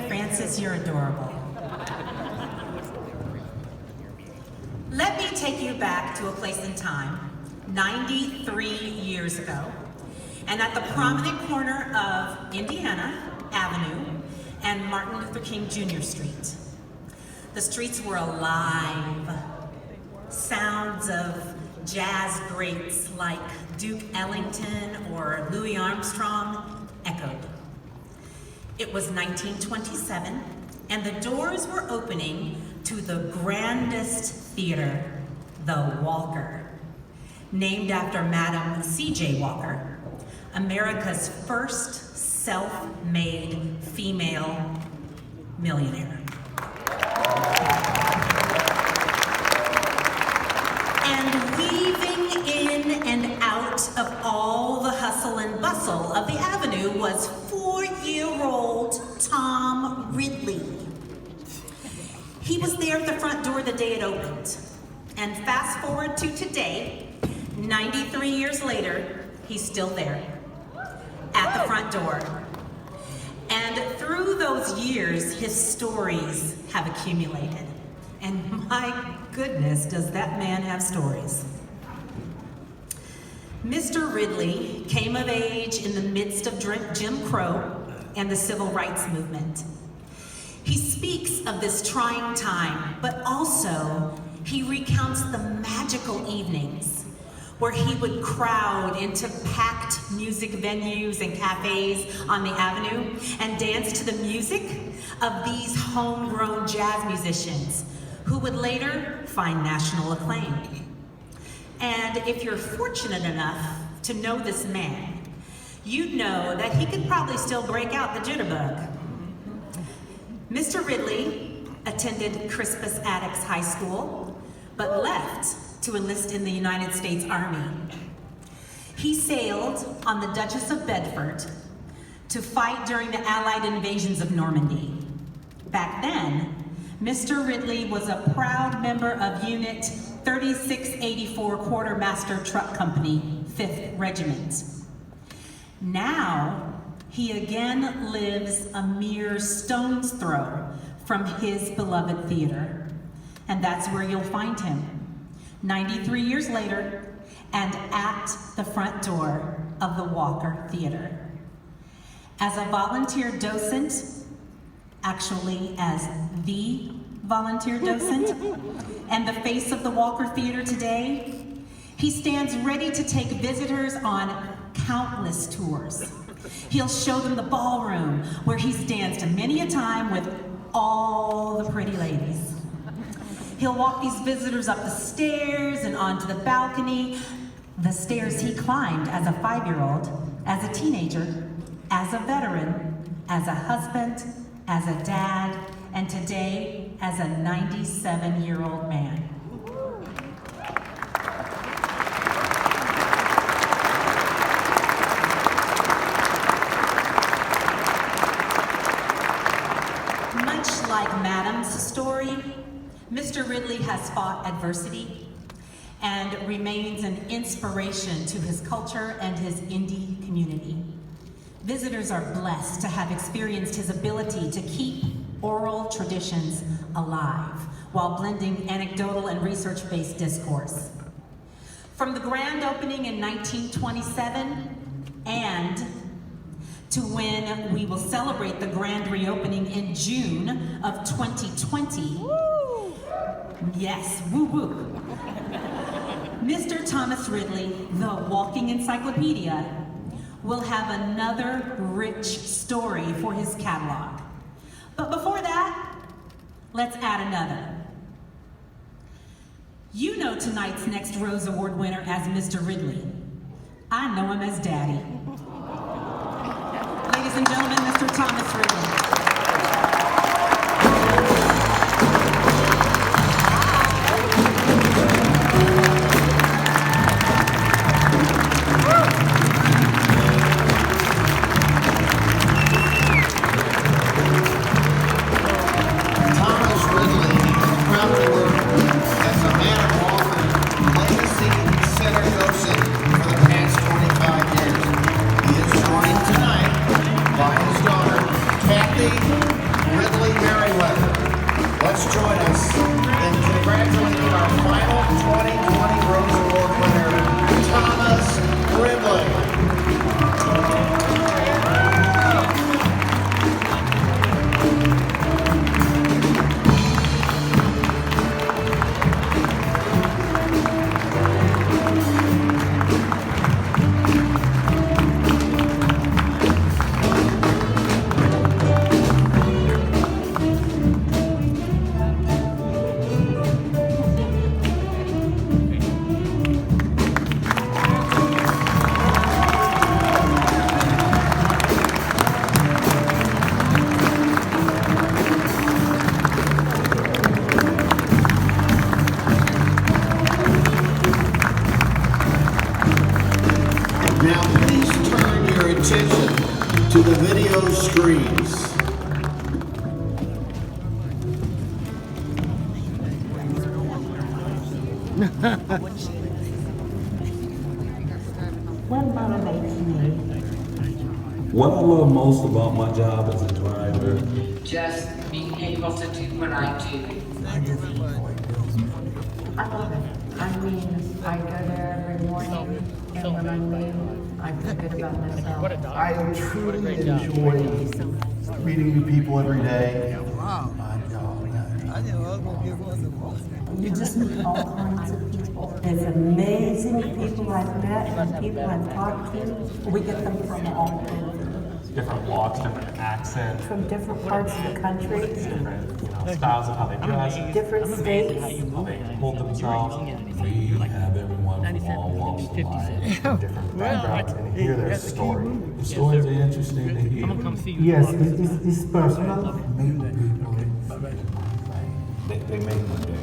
Francis, you're adorable. Let me take you back to a place in time, 93 years ago, and at the prominent corner of Indiana Avenue and Martin Luther King Jr. Street. The streets were alive. Sounds of jazz greats like Duke Ellington or Louis Armstrong echoed. It was 1927, and the doors were opening to the grandest theater, the Walker, named after Madam C.J. Walker, America's first self-made female millionaire. And weaving in and out of all the hustle and bustle of the avenue was 4-year-old Tom Ridley. He was there at the front door the day it opened. And fast forward to today, 93 years later, he's still there at the front door. And through those years, his stories have accumulated. And my goodness, does that man have stories. Mr. Ridley came of age in the midst of Jim Crow and the civil rights movement. He speaks of this trying time, but also he recounts the magical evenings where he would crowd into packed music venues and cafes on the avenue and dance to the music of these homegrown jazz musicians who would later find national acclaim. And if you're fortunate enough to know this man, you'd know that he could probably still break out the jitterbug. Mr. Ridley attended Crispus Attucks High School, but left to enlist in the United States Army. He sailed on the Duchess of Bedford to fight during the Allied invasions of Normandy. Back then, Mr. Ridley was a proud member of Unit 3684 Quartermaster Truck Company, 5th Regiment. Now, he again lives a mere stone's throw from his beloved theater. And that's where you'll find him, 93 years later, and at the front door of the Walker Theater. As a volunteer docent, actually as the volunteer docent, and the face of the Walker Theater today, he stands ready to take visitors on countless tours. He'll show them the ballroom where he's danced many a time with all the pretty ladies. He'll walk these visitors up the stairs and onto the balcony, the stairs he climbed as a 5-year-old, as a teenager, as a veteran, as a husband, as a dad, and today as a 97-year-old man. Much like Madam's story, Mr. Ridley has fought adversity and remains an inspiration to his culture and his Indy community. Visitors are blessed to have experienced his ability to keep oral traditions alive while blending anecdotal and research-based discourse. From the grand opening in 1927 and to when we will celebrate the grand reopening in June of 2020. Woo! Yes, woo woo. Mr. Thomas Ridley, the walking encyclopedia, will have another rich story for his catalog. But before that, let's add another. You know tonight's next Rose Award winner as Mr. Ridley. I know him as Daddy. Ladies and gentlemen, Mr. Thomas Ridley. Tonight by his daughter, Let's join us in congratulating our final 2020 Rose Award winner, Thomas Ridley. Now please turn your attention to the video screens. What motivates me? What I love most about my job as a driver, Just being able to do what I do. I love it. I mean, I go there every morning, and when I leave, I feel good about myself. I truly enjoy meeting new people every day. You just meet all kinds of people. It's amazing people I've met and people I've talked to. We get them from all over. Different walks, different accents, From different parts of the country, different styles of how they dress, different states. how they hold themselves. we have everyone from all walks of life. Different backgrounds, and hear their story. The stories are interesting to hear. Yes, it's personal. They make my day.